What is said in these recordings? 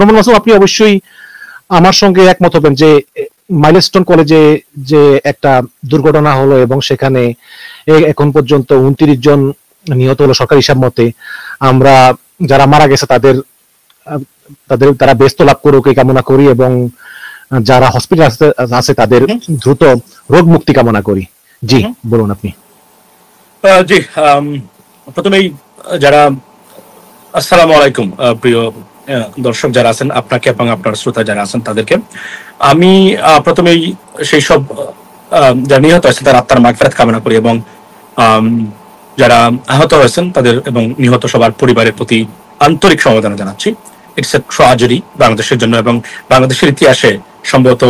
মোহাম্মদ মাসুম, আপনি অবশ্যই আমার সঙ্গে একমত হবেন যে মাইলস্টোন কলেজে যে একটা দুর্ঘটনা হলো এবং সেখানে এখন পর্যন্ত 29 জন নিহত হলো সরকারি হিসাব মতে। আমরা যারা মারা গেছে তারা ব্যস্ত লাভ করুক এই কামনা করি, এবং যারা হসপিটাল আছে তাদের দ্রুত রোগ মুক্তি কামনা করি। জি বলুন আপনি। জি, প্রথমেই যারা আসসালামু আলাইকুম প্রিয় দর্শক যারা আছেন, আপনাকে এবং আপনার শ্রোতা যারা আছেন তাদেরকে আমি প্রথমেই সেই সব যারা নিহত হয়েছেন তার আত্মার মাগফিরাত কামনা করি, এবং যারা আহত হয়েছেন তাদের এবং নিহত সবার পরিবারের প্রতি আন্তরিক সমবেদনা জানাচ্ছি। ইটস এ ট্র্যাজেডি বাংলাদেশের জন্য, এবং বাংলাদেশের ইতিহাসে সম্ভবত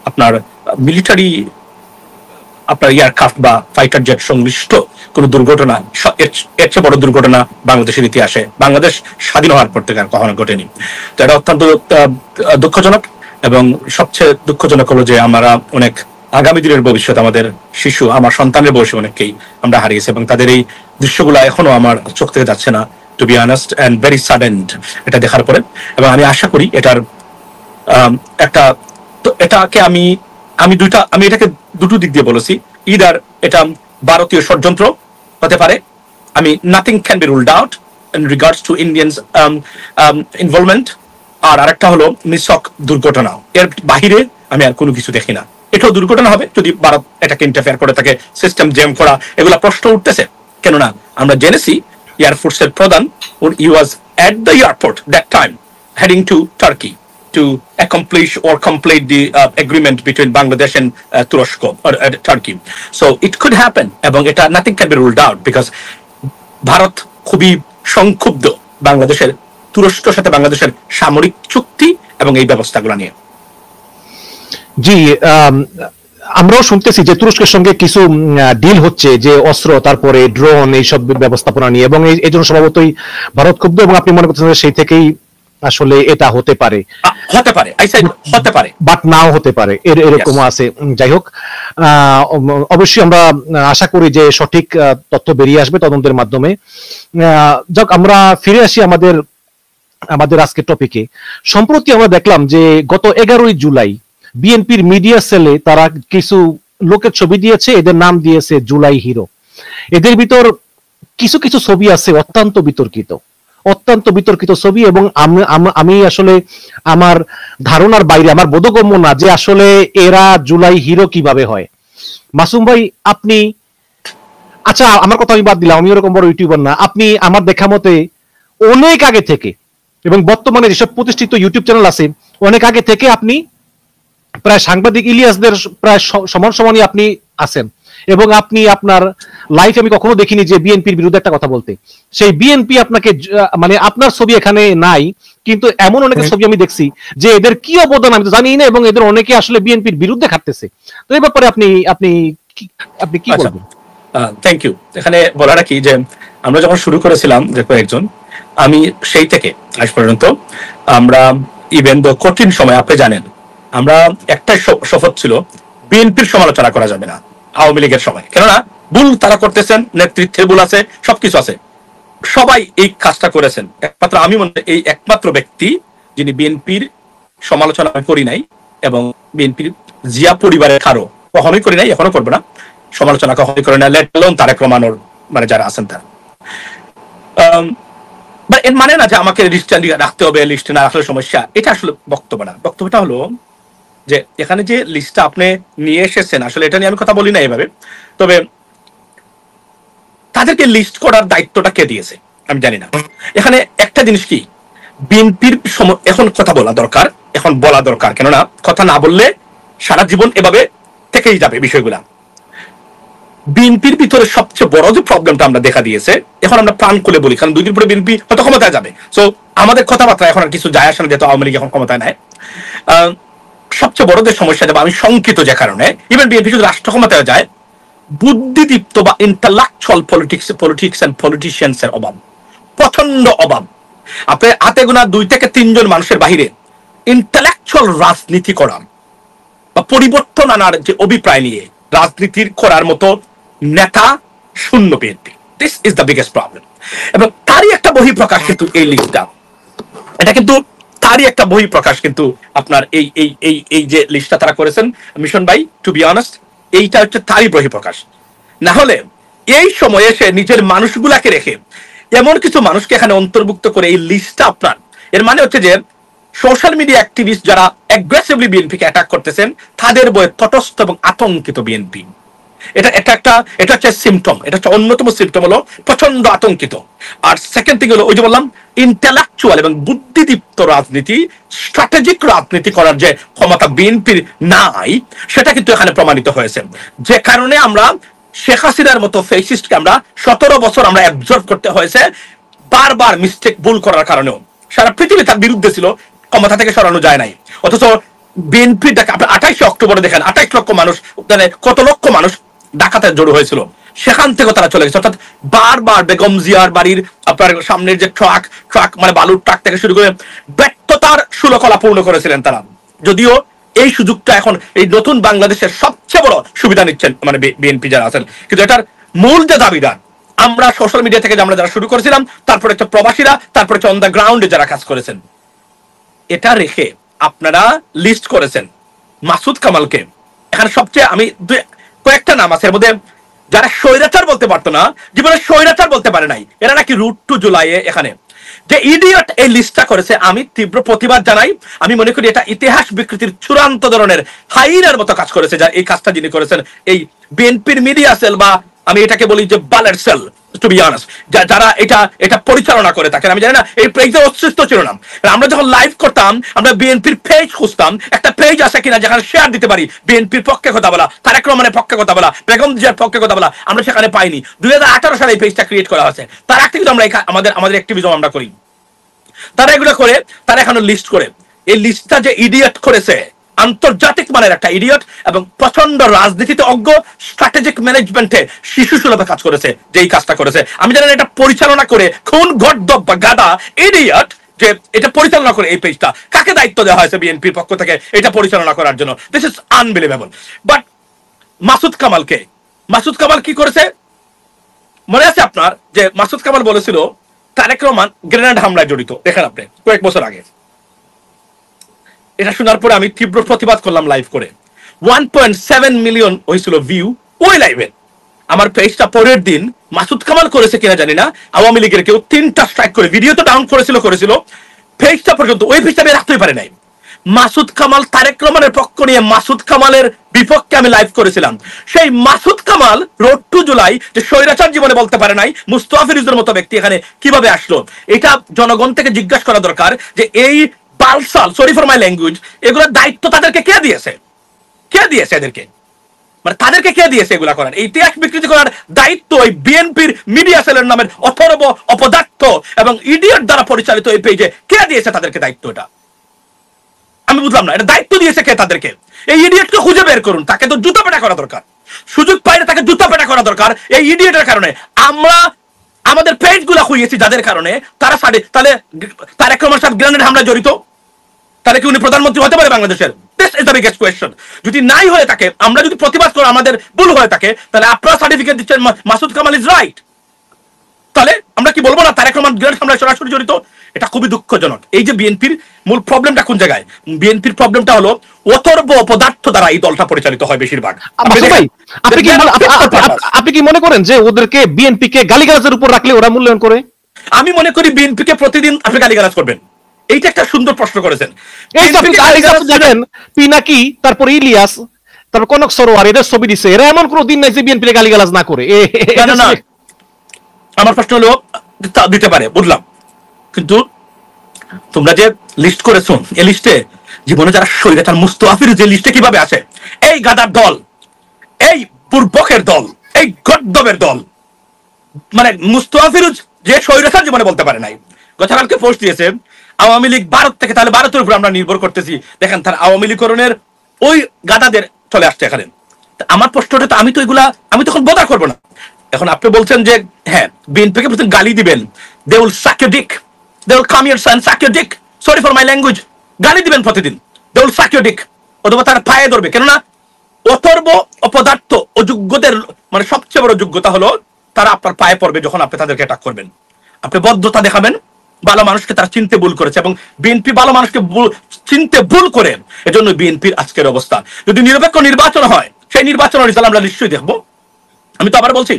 আপনার মিলিটারি আপনার এয়ারক্রাফট বা ফাইটার জেট সংশ্লিষ্ট কোন দুর্ঘটনা, এর চেয়ে বড় দুর্ঘটনা বাংলাদেশের ইতিহাসে বাংলাদেশ স্বাধীন হওয়ার পর থেকে আর কখনো ঘটেনি। তো এটা অত্যন্ত দুঃখজনক, এবং সবচেয়ে দুঃখজনক হলো যে আমরা অনেক আগামী দিনের ভবিষ্যৎ, আমাদের শিশু, আমার সন্তানের বয়সে অনেককেই আমরা হারিয়েছি, এবং তাদের এই দৃশ্যগুলো এখনো আমার চোখ থেকে যাচ্ছে না, to be honest, and very saddened এটা দেখার পরে। এবং আমি আশা করি এটার এটাকে আমি এটাকে দুটো দিক দিয়ে বলেছি। ইদার এটা ভারতীয় ষড়যন্ত্র হতে পারে, nothing can be ruled out in regards to Indians involvement, আর আরেকটা হলো নিছক দুর্ঘটনা। এর বাহিরে আমি আর কোনো কিছু দেখি না। এটাও দুর্ঘটনা হবে যদি ভারত এটাকে ইন্টারফেয়ার করে থাকে, সিস্টেম জ্যাম করা, এগুলা প্রশ্ন উঠতেছে। কেননা আমরা জেনেছি এয়ারফোর্সের প্রধান, he was at the airport that time heading to Turkey to accomplish or complete the agreement between Bangladesh and Turushko or Turkey. So it could happen, এবং এটা nothing can be ruled out because Bharat খুবই সংক্ষুব্ধ বাংলাদেশের, তুরস্কের সাথে বাংলাদেশের সামরিক চুক্তি এবং এই ব্যবস্থাগুলো নিয়ে। জি, আমরাও শুনতেছি যে তুরস্কের সঙ্গে কিছু ডিল হচ্ছে, যে অস্ত্র, তারপরে ড্রোন, এইসব ব্যবস্থাপনা নিয়ে, এবং এই জন্য স্বভাবতই ভারত ক্ষুব্ধ, এবং আপনি মনে করছেন সেই থেকেই আসলে এটা হতে পারে, বাট নাও হতে পারে, এরকম আছে। যাই হোক, অবশ্যই আমরা আশা করি যে সঠিক তথ্য বেরিয়ে আসবে তদন্তের মাধ্যমে। যাক, আমরা ফিরে আসি আমাদের আজকের টপিকে। সম্প্রতি আমরা দেখলাম যে গত 11ই জুলাই বিএনপির মিডিয়া সেলে তারা কিছু লোকের ছবি দিয়েছে, এদের নাম দিয়েছে জুলাই হিরো। এদের ভিতর কিছু কিছু ছবি আছে অত্যন্ত বিতর্কিত ছবি, এবং আমি আসলে আমার ধারণার বাইরে, আমার বোধগম্য না যে আসলে এরা জুলাই হিরো কিভাবে হয়। মাসুম ভাই, আপনি, আচ্ছা আমার কথা আমি বাদ দিলাম, আমি ওরকম বড় ইউটিউবার না, আপনি আমার দেখা মতে অনেক আগে থেকে, এবং বর্তমানে যেসব প্রতিষ্ঠিত ইউটিউব চ্যানেল আছে অনেক আগে থেকে আপনি প্রায় সাংবাদিক ইলিয়াসদের প্রায় সমানই আপনি আছেন, এবং আপনি আপনার লাইফে আমি কখনো দেখিনি যে বিএনপির বিরুদ্ধে একটা কথা বলতে। সেই বিএনপি আপনাকে, মানে আপনার ছবি এখানে নাই, কিন্তু এমন অনেক ছবি আমি দেখছি যে এদের কি অবদান আমি তো জানি না, এবং এদের অনেকে আসলে বিএনপির বিরুদ্ধে খাটতেছে। তো এই ব্যাপারে আপনি কি বলবেন? Thank you. এখানে বলাটা কি যে আমরা যখন শুরু করেছিলাম যে কয়েকজন, আমি সেই থেকে আজ পর্যন্ত আমরা ইভেন তো কঠিন সময়, আপনি জানেন আমরা একটাই শপথ ছিল, বিএনপির সমালোচনা করা যাবে না আওয়ামী লীগের সময়, কেননা ভুল তারা করতেছেন, নেতৃত্বের ভুল আছে, সবকিছু আছে, সবাই এই কাজটা করেছেন। একমাত্র আমি মনে এই একমাত্র ব্যক্তি যিনি বিএনপির সমালোচনা করি নাই, এবং বিএনপির জিয়া পরিবারের কারো কখনোই করি নাই, এখনো করবো না, সমালোচনা কখনোই করে না, লেট অ্যালোন তারেক রহমানের মানে যারা আছেন তারা। এর মানে না যে আমাকে লিস্ট রাখতে হবে, লিস্টে না রাখলে সমস্যা, এটা আসলে বক্তব্য না। বক্তব্যটা হলো যে এখানে যে লিস্টটা আপনি নিয়ে এসেছেন, আসলে এটা নিয়ে আমি কথা বলি না এভাবে, তবে তাদেরকে লিস্ট করার দায়িত্বটা কে দিয়েছে আমি জানি না। এখানে একটা জিনিস কি, বিএনপির এখন কথা বলা দরকার, কেননা কথা না বললে সারা জীবন এভাবে থেকেই যাবে বিষয়গুলা। বিএনপির ভিতরে সবচেয়ে বড় যে প্রবলেমটা আমরা দেখা দিয়েছে, এখন আমরা প্রাণ খুলে বলি, কারণ 2 দিন পরে বিএনপি হয়তো ক্ষমতায় যাবে, সো আমাদের কথাবার্তা এখন আর কিছু যায় আসে না, যেহেতু আওয়ামী লীগ এখন ক্ষমতায় নেয়। সবচেয়ে বড় যে সমস্যা, যাবে আমি শঙ্কিত যে কারণে, ইভেন বিএনপি যদি রাষ্ট্র ক্ষমতায় যায়, বুদ্ধিদীপ্ত বা ইন্টালেকচুয়াল পলিটিক্স এন্ড পলিটিশিয়ানস এর অভাব, প্রচন্ড অভাব। আপনি হাতে গোনা 2 থেকে 3 জন মানুষের বাহিরে ইন্টালেকচুয়াল রাজনীতি করার বা পরিবর্তন আনার যে অভিপ্রায় নিয়ে রাজনীতির করার মতো নেতা শূন্য BNP. This is the biggest problem. এবং তারই একটা বহিঃপ্রকাশ কিন্তু এই লিস্টটা। এটা কিন্তু তারই একটা বহি প্রকাশ, কিন্তু আপনার এই এই এই এই যে লিস্টটা তারা করেছেন মিশন ভাই, টু বি অনেস্ট এইটা হচ্ছে তারই বহি প্রকাশ। না হলে এই সময়ে সে নিজের মানুষগুলাকে রেখে এমন কিছু মানুষকে এখানে অন্তর্ভুক্ত করে এই লিস্টটা আপনার, এর মানে হচ্ছে যে সোশ্যাল মিডিয়া অ্যাক্টিভিস্ট যারা অ্যাগ্রেসিভলি বিএনপিকে অ্যাটাক করতেছেন তাদের বয়ে তটস্থ এবং আতঙ্কিত বিএনপি। এটা হচ্ছে সিমটম, এটা হচ্ছে অন্যতম সিমটম হলো প্রচন্ড আতঙ্কিত। আর সেকেন্ড থিং হলো ওই যে বললাম ইন্টেলেকচুয়াল এবং বুদ্ধিদীপ্ত রাজনীতি, স্ট্র্যাটেজিক রাজনীতি করার যে ক্ষমতা বিএনপির নাই, সেটা কিন্তু এখানে প্রমাণিত হয়েছে। যে কারণে আমরা শেখ হাসিনার মতো ফেসিস্টকে আমরা 17 বছর আমরা অ্যাবজর্ভ করতে হয়েছে, বারবার মিস্টেক ভুল করার কারণেও। সারা পৃথিবী তার বিরুদ্ধে ছিল, ক্ষমতা থেকে সরানো যায় নাই। অথচ বিএনপি আপনি 28 অক্টোবরে দেখেন 28 লক্ষ মানুষ, মানে কত লক্ষ মানুষ ঢাকাতে জড়ো হয়েছিল, সেখান থেকে তারা চলে গেছে। অর্থাৎ বারবার বেগম জিয়ার বাড়ির আপনার সামনের যে ট্রাক মানে বালুর ট্রাক থেকে শুরু করে ব্যর্থতার সুলকলা পূর্ণ করেছিলেন তারা। যদিও এই সুযোগটা এখন এই নতুন বাংলাদেশের সবচেয়ে বড় সুবিধা নিচ্ছেন মানে বিএনপি যারা আছেন, কিন্তু এটার মূল যে দাবিদার আমরা সোশ্যাল মিডিয়া থেকে আমরা যারা শুরু করেছিলাম, তারপরে হচ্ছে প্রবাসীরা, তারপরে হচ্ছে অন দ্য গ্রাউন্ডে যারা কাজ করেছেন, এটা রেখে আপনারা লিস্ট করেছেন মাসুদ কামালকে। এখানে সবচেয়ে আমি কয়েকটা নাম আছে এর মধ্যে যারা স্বৈরাচার বলতে পারতো না, জীবনে স্বৈরাচার বলতে পারে নাই, এরা নাকি রুট টু জুলাই এখানে যে ইডিয়ট এই লিস্টটা করেছে। আমি তীব্র প্রতিবাদ জানাই। আমি মনে করি এটা ইতিহাস বিকৃতির চূড়ান্ত ধরনের হাইনার মতো কাজ করেছে যা এই কাজটা যিনি করেছেন, এই বিএনপির মিডিয়া সেল বা আমি এটাকে বলি যে বালের সেল, টু বি অনেস্ট, যারা এটা পরিচালনা করে থাকেন। আমি জানি না এই পেজের অস্তিত্ব ছিল না। আমরা যখন লাইভ করতাম আমরা বিএনপির পেজ খুঁজতাম, একটা পেজ আছে কিনা যেখানে শেয়ার দিতে পারি বিএনপির পক্ষে কথা বলা, তারেক রহমানের পক্ষে কথা বলা, বেগম জিয়ার পক্ষে কথা বলা, আমরা সেখানে পাইনি। 2018 সালে এই পেজটা ক্রিয়েট করা হয়েছে। তার আগ থেকে আমরা আমাদের অ্যাক্টিভিজম আমরা করি। তারা এগুলো করে, তারা এখন লিস্ট করে, এই লিস্টটা যে ইডিয়ট করেছে, আন্তর্জাতিক মানের একটা ইডিয়ট এবং প্রচন্ড রাজনীতিতে অজ্ঞ, স্ট্র্যাটেজিক ম্যানেজমেন্টে শিশু সুলভে কাজ করেছে, যেই কাজটা করেছে। আমি জানি এটা পরিচালনা করে খুন গর্দব বা গাদা ইডিয়ট যে এটা পরিচালনা করে এই পেজটা, কাকে দায়িত্ব দেওয়া হয়েছে বিএনপির পক্ষ থেকে এটা পরিচালনা করার জন্য? This is unbelievable. But Masud Kamal কি করেছে মনে আছে আপনার? যে মাসুদ কামাল বলেছিল তারেক রহমান গ্রেনেড হামলায় জড়িত। দেখেন আপনি কয়েক বছর আগে, এটা শোনার পরে আমি তীব্র প্রতিবাদ করলাম লাইভ করে। 1.7 মিলিয়ন হয়েছিল ভিউ ওই লাইভে। আমার পেজটা পরের দিন মাসুদ কামাল করেছে কিনা জানি না, আওয়ামী লীগের কেউ 3টা স্ট্রাইক করে ভিডিও তো ডাউন করেছিল, পেজটা পর্যন্ত ওই পেজটা আমি রাখতেই পারে নাই। মাসুদ কামাল তারেক রহমানের পক্ষ নিয়ে মাসুদ কামালের বিপক্ষে আমি লাইভ করেছিলাম। সেই মাসুদ কামাল রোড টু জুলাই যে স্বৈরাচার জীবনে বলতে পারে নাই, মুস্তাফা ফিরোজের মতো ব্যক্তি এখানে কিভাবে আসলো? এটা জনগণ থেকে জিজ্ঞাসা করা দরকার যে এই বালসাল, সরি ফর মাই ল্যাঙ্গুয়েজ, এগুলোর দায়িত্ব তাদেরকে কে দিয়েছে এদেরকে, মানে তাদেরকে কে দিয়েছে এগুলা করার? ইতিহাস বিকৃতি করার দায়িত্ব এই বিএনপির মিডিয়া সেলের নামের অথর্ব, অপদার্থ এবং ইডিয়ট দ্বারা পরিচালিত এই পেজে কে দিয়েছে তাদেরকে দায়িত্ব? এটা আমি বুঝলাম না, এটা দায়িত্ব দিয়েছে কে তাদেরকে? এই ইডিয়টকে খুঁজে বের করুন, তাকে তো জুতা পেটা করা দরকার। সুযোগ পাইলে তাকে জুতা পেটা করা দরকার। এই ইডিয়টের কারণে আমরা আমাদের পেজ গুলা খুঁজেছি, যাদের কারণে তারা তাহলে তারেক রহমান সাহেব গ্রেনেড হামলা জড়িত, তাহলে কি উনি প্রধানমন্ত্রী হতে পারে বাংলাদেশের? This is the biggest question. যদি নাই হয়ে থাকে, আমরা যদি প্রতিবাদ করে আমাদের ভুল হয়ে থাকে, তাহলে আপনারা সার্টিফিকেট দিচ্ছেন মাসুদ কামাল ইজ রাইট, তাহলে আমরা কি বলবো না তারেক রহমান গ্রেনেড হামলায় সরাসরি জড়িত? এটা খুবই দুঃখজনক। এই যে বিএনপির মূল প্রবলেমটা কোন জায়গায়? বিএনপির প্রবলেমটা হলো অথর্ব পদার্থ দ্বারা এই দলটা পরিচালিত হয় বেশিরভাগ। আপনি কি মনে করেন যে ওদেরকে বিএনপি কে গালিগালাজের উপর রাখলে ওরা মূল্যায়ন করে? আমি মনে করি বিএনপি কে প্রতিদিন আপনি গালিগালাজ করবেন। এইটা একটা সুন্দর প্রশ্ন করেছেন। পিনাকি, তারপর ইলিয়াস, তারপর কনক সরোয়ার, এদের ছবি দিছে, এরা এমন কোনো দিন নাই যে বিএনপি গালিগালাজ না করে। না, আমার প্রশ্ন হলো দিতে পারে, বুঝলাম, কিন্তু তোমরা যে লিস্ট করেছো এই লিস্টে জীবনে যারা স্বৈরাচার, মুস্তাফা ফিরোজ যে লিস্টে কিভাবে আছে? এই গাদার দল, এই বুর্বকের দল, এই গদ্দবের দল, মানে মুস্তাফা ফিরোজ যে স্বৈরাচার জীবনে বলতে পারে নাই। গতকালকে পোস্ট দিয়েছে আওয়ামী লীগ ভারত থেকে, তাহলে ভারতের উপর আমরা নির্ভর করতেছি। দেখেন তার আওয়ামী লীগকরণের ওই গাদাদের চলে আসছে এখানে। আমার প্রশ্নটা তো আমি তখন বদা করবো না। এখন আপনি বলছেন যে হ্যাঁ বিএনপিকে প্রথম গালি দিবেন, they will suck your dick, they will come here and suck your dick, sorry for my language, গালি দিবেন প্রতিদিন, দে উইল সাক ইউর ডিক, অথবা তার পায়ে ধরবে। কেননা অথর্ব, অপদার্থ, অযোগ্যদের মানে সবচেয়ে বড় যোগ্যতা হলো তারা আপনার পায়ে পড়বে যখন আপনি তাদেরকে অ্যাটাক করবেন। আপনি বদ্ধতা দেখাবেন, ভালো মানুষকে তারা চিনতে ভুল করেছে, এবং বিএনপি ভালো মানুষকে চিনতে ভুল করে, এজন্য বিএনপির আজকের অবস্থা। যদি নিরপেক্ষ নির্বাচন হয়, সেই নির্বাচনের রেজাল্ট আমরা নিশ্চয়ই দেখবো। আমি তো আবার বলছি,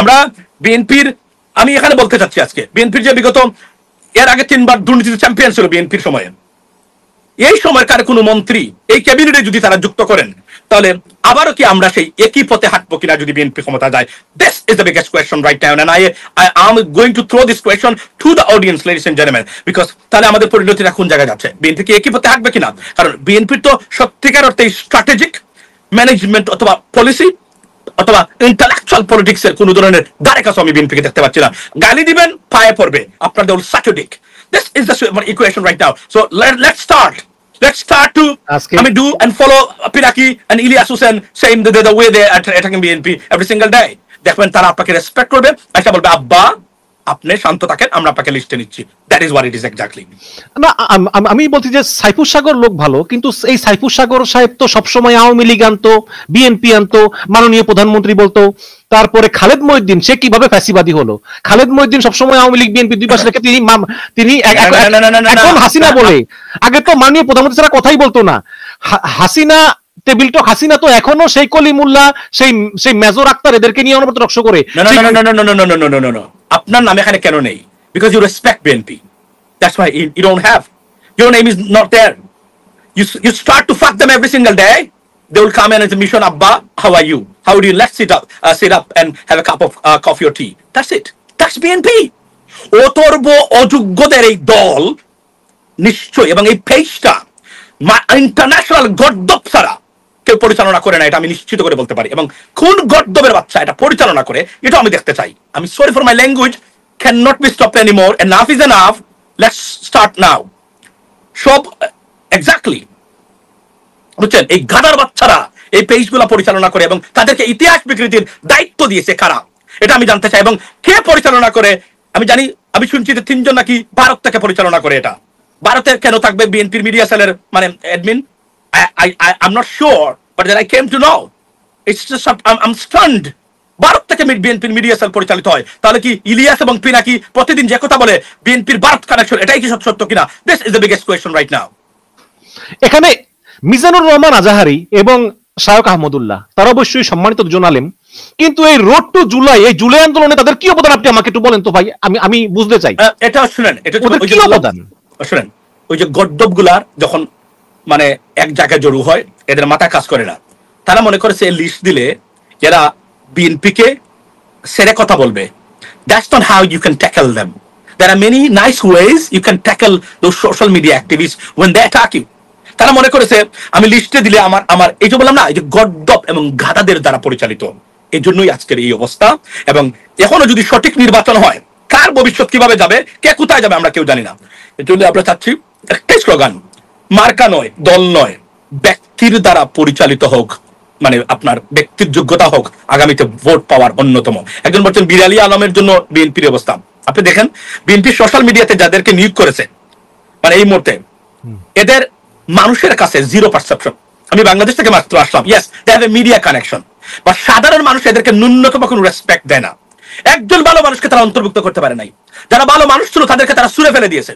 আমরা বিএনপির, আমি এখানে বলতে চাচ্ছি আজকে বিএনপির যে বিগত এর আগে 3 বার দুর্নীতিতে চ্যাম্পিয়ন ছিল বিএনপির সময়ে, এই সময়কার কোন মন্ত্রী এই ক্যাবিনেটে যদি তারা যুক্ত করেন, তাহলে আবারও কি আমরা সেই একই পথে হাঁটবো কিনা যদি বিএনপি ক্ষমতা যায়? This is the biggest question right now, and I am going to throw this question to the audience, ladies and gentleman, because তাহলে আমাদের পরিণতিটা কোন জায়গায় যাচ্ছে? বিএনপি কি একই পথে হাঁটবে কিনা? কারণ বিএনপির তো সত্যিকার অর্থে স্ট্র্যাটেজিক ম্যানেজমেন্ট অথবা পলিসি অথবা ইন্টালেকচুয়াল পলিটিক্সের কোন ধরনের ধারে কাছে আমি বিএনপিকে দেখতে পাচ্ছি না। গালি দিবেন, পায়ে পড়বে, আপনাদের সাকিউডিক। This is the equation right now. So let's start. Let's start to do and follow Pinaki and Ilyas Hussain saying the way they are attacking BNP every single day. দেখবেন তারা আপনাকে রেসপেক্ট করবে, আচ্ছা বলবে আব্বা আপনি শান্ত থাকেন, আমরা আপনাকে লিস্টে নিচ্ছি। That is what it is exactly. না, আমি বলছি যে সাইফুর সাগর লোক ভালো, কিন্তু এই সাইফুর সাগর সাহেব তো সবসময় আওয়ামী লীগ আনতো, বিএনপি আনতো, মাননীয় প্রধানমন্ত্রী বলতো। তারপরে খালেদ মহিউদ্দিন, সে কিভাবে ফ্যাসিবাদী হলো? খালেদ মহিউদ্দিন সবসময় আওয়ামী লীগ বিএনপি দুই পাশে রেখে তিনি এখন হাসিনা বলে, আগে তো মাননীয় প্রধানমন্ত্রী ছাড়া কথাই বলতো না। হাসিনা টেবিল টক, হাসিনা তো এখনো সেই কলিমুল্লাহ, সেই মেজর আক্তার এদেরকে নিয়ে অনবরত রক্ষ করে। আপনার নাম এখানে কেন নেই? Because you respect BNP, that's why you don't have, your name is not there. You start to fuck them every single day. They will come in as a mission, Abba, how are you? How do you? Let's sit up and have a cup of coffee or tea. That's it. That's BNP. অতর্ব অযোগ্যদের এই দল নিশ্চয়, এবং এই পেজটা international গর্দব ছাড়া কেউ পরিচালনা করে না, এটা আমি নিশ্চিত করে বলতে পারি। এবং কোন গর্দবের বাচ্চা এটা পরিচালনা করে, এটা আমি দেখতে চাই। আমি sorry for my language, can not be stop anymore, enough is enough, let's start now. সব এক্স্যাক্টলি বুঝছেন, এই গাদার বাচ্চারা এই পেজগুলো পরিচালনা করে এবং তাদেরকে ইতিহাস বিকৃতির দায়িত্ব দিয়েছে কারা, এটা আমি জানতে চাই। এবং কে পরিচালনা করে আমি জানি, আমি শুনছি যে 3 জন নাকি ভারত থেকে পরিচালনা করে। এটা ভারতে কেন থাকবে বিএনপির মিডিয়া সেলের মানে admin? I'm not sure, but then I came to know. It's just I'm stunned. Bharat থেকে বিএনপির মিডিয়া সেল পরিচালিত হয়, তাহলে কি ইলিয়াস এবং পিনাকি প্রতিদিন যে কথা বলে বিএনপির ভারত কানেকশন, এটাই কি সত্য কিনা? This is the biggest question right নাও। এখানে মিজানুর রহমান আজাহারি এবং শায়খ আহমদুল্লাহ তারা অবশ্যই সম্মানিত দুজন আলেম, কিন্তু এই রোড টু জুলাই, এই জুলাই আন্দোলনে তাদের কি অবদান আপনি আমাকে একটু বলেন তো ভাই, আমি বুঝতে চাই। এটা শুনেন, এটা কি অবদান শুনেন। ওই যে গর্দব গুলার যখন মানে এক জায়গায় জড়ো হয়, এদের মাথা কাজ করে না। তারা মনে করেছে লিস্ট দিলে এরা বিএনপিকে সেরে কথা বলবে। That's not how you can tackle them. There are many nice ways you can tackle those social media activists when they attack you. তারা মনে করেছে আমি লিস্টে দিলে আমার এই যে বললাম না, এই যে গর্দব এবং গাদাদের দ্বারা পরিচালিত, এই জন্যই আজকের এই অবস্থা। এবং এখনো যদি সঠিক নির্বাচন হয়, কার ভবিষ্যৎ কিভাবে যাবে, কে কোথায় যাবে আমরা কেউ জানি না। এই জন্য আমরা চাচ্ছি একটাই স্লোগান, মার্কা নয়, দল নয়, ব্যক্তির দ্বারা পরিচালিত হোক, মানে আপনার ব্যক্তির যোগ্যতা হোক আগামীতে ভোট পাওয়ার অন্যতম। একজন বলছেন বিরালী আলমের জন্য বিএনপির অবস্থা। আপনি দেখেন বিএনপি সোশ্যাল মিডিয়াতে যাদেরকে নিয়োগ করেছে, মানে এই মুহূর্তে এদের মানুষের কাছে জিরো পারসেপশন। আমি বাংলাদেশ থেকে মাত্র আসলাম, yes they have a media connection, বা সাধারণ মানুষ এদেরকে ন্যূনতম কোনো রেসপেক্ট দেয় না। একজন ভালো মানুষকে তারা অন্তর্ভুক্ত করতে পারে নাই। যারা ভালো মানুষ ছিল তাদেরকে তারা ছুঁড়ে ফেলে দিয়েছে,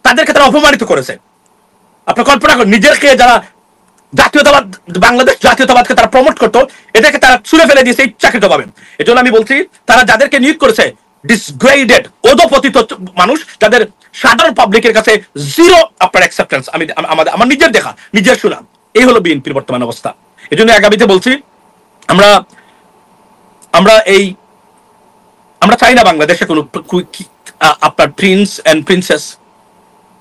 তাদেরকে তারা অপমানিত করেছে। আপনার কল্পনা করেন, নিজেকে যারা জাতীয়তাবাদ, বাংলাদেশ জাতীয়তাবাদকে তারা প্রমোট করতো, এটাকে তারা ছুঁড়ে ফেলে দিয়েছে ইচ্ছাকৃত ভাবে। এই জন্য আমি বলছি, তারা যাদেরকে নিয়োগ করেছে ডিসগ্রেডেড অধপতিত মানুষ, যাদের সাধারণ পাবলিকের কাছে জিরো আপনার অ্যাকসেপ্টেন্স। আমার নিজের দেখা, নিজের শোনা, এই হলো বিএনপির বর্তমান অবস্থা। এই জন্য আগামীতে বলছি, আমরা চাই না বাংলাদেশে কোনো আপনার প্রিন্স এন্ড প্রিন্সেস,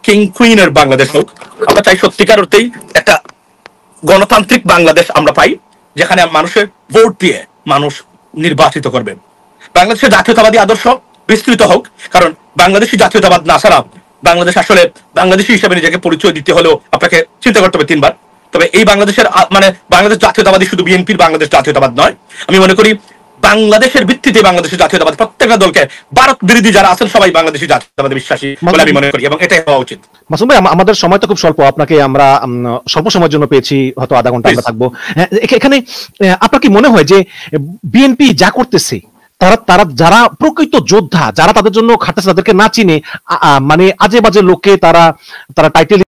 কিং কুইনের বাংলাদেশ হোক। আমরা চাই সত্যিকার অর্থেই একটা গণতান্ত্রিক বাংলাদেশ আমরা পাই, যেখানে মানুষের ভোট দিয়ে মানুষ নির্বাচিত করবে। বাংলাদেশের জাতীয়তাবাদী আদর্শ বিস্তৃত হোক, কারণ বাংলাদেশি জাতীয়তাবাদ না ছাড়া বাংলাদেশ আসলে বাংলাদেশি হিসেবে নিজেকে পরিচয় দিতে হলেও আপনাকে চিন্তা করতে হবে 3 বার। তবে এই বাংলাদেশের মানে বাংলাদেশ জাতীয়তাবাদী শুধু বিএনপির বাংলাদেশ জাতীয়তাবাদ নয়। আমি মনে করি বাংলাদেশের ভিত্তিতে বাংলাদেশের জাতীয়তাবাদ, প্রত্যেকটা দলকে, ভারত বিরোধী যারা আছেন সবাই বাংলাদেশি জাতীয়তাবাদে বিশ্বাসী বলে আমি মনে করি, এবং এটাই হওয়া উচিত। মাসুম ভাই, আমাদের সময় তো খুব স্বল্প, আপনাকে আমরা স্বল্প সময়ের জন্য পেয়েছি, হয়তো আধা ঘন্টা আমরা থাকবো এখানে। আপনার কি মনে হয় যে বিএনপি যা করতেছে তারা তারা যারা প্রকৃত যোদ্ধা, যারা তাদের জন্য খাটতেছে, তাদেরকে না চিনে মানে আজে বাজে লোককে তারা তারা টাইটেল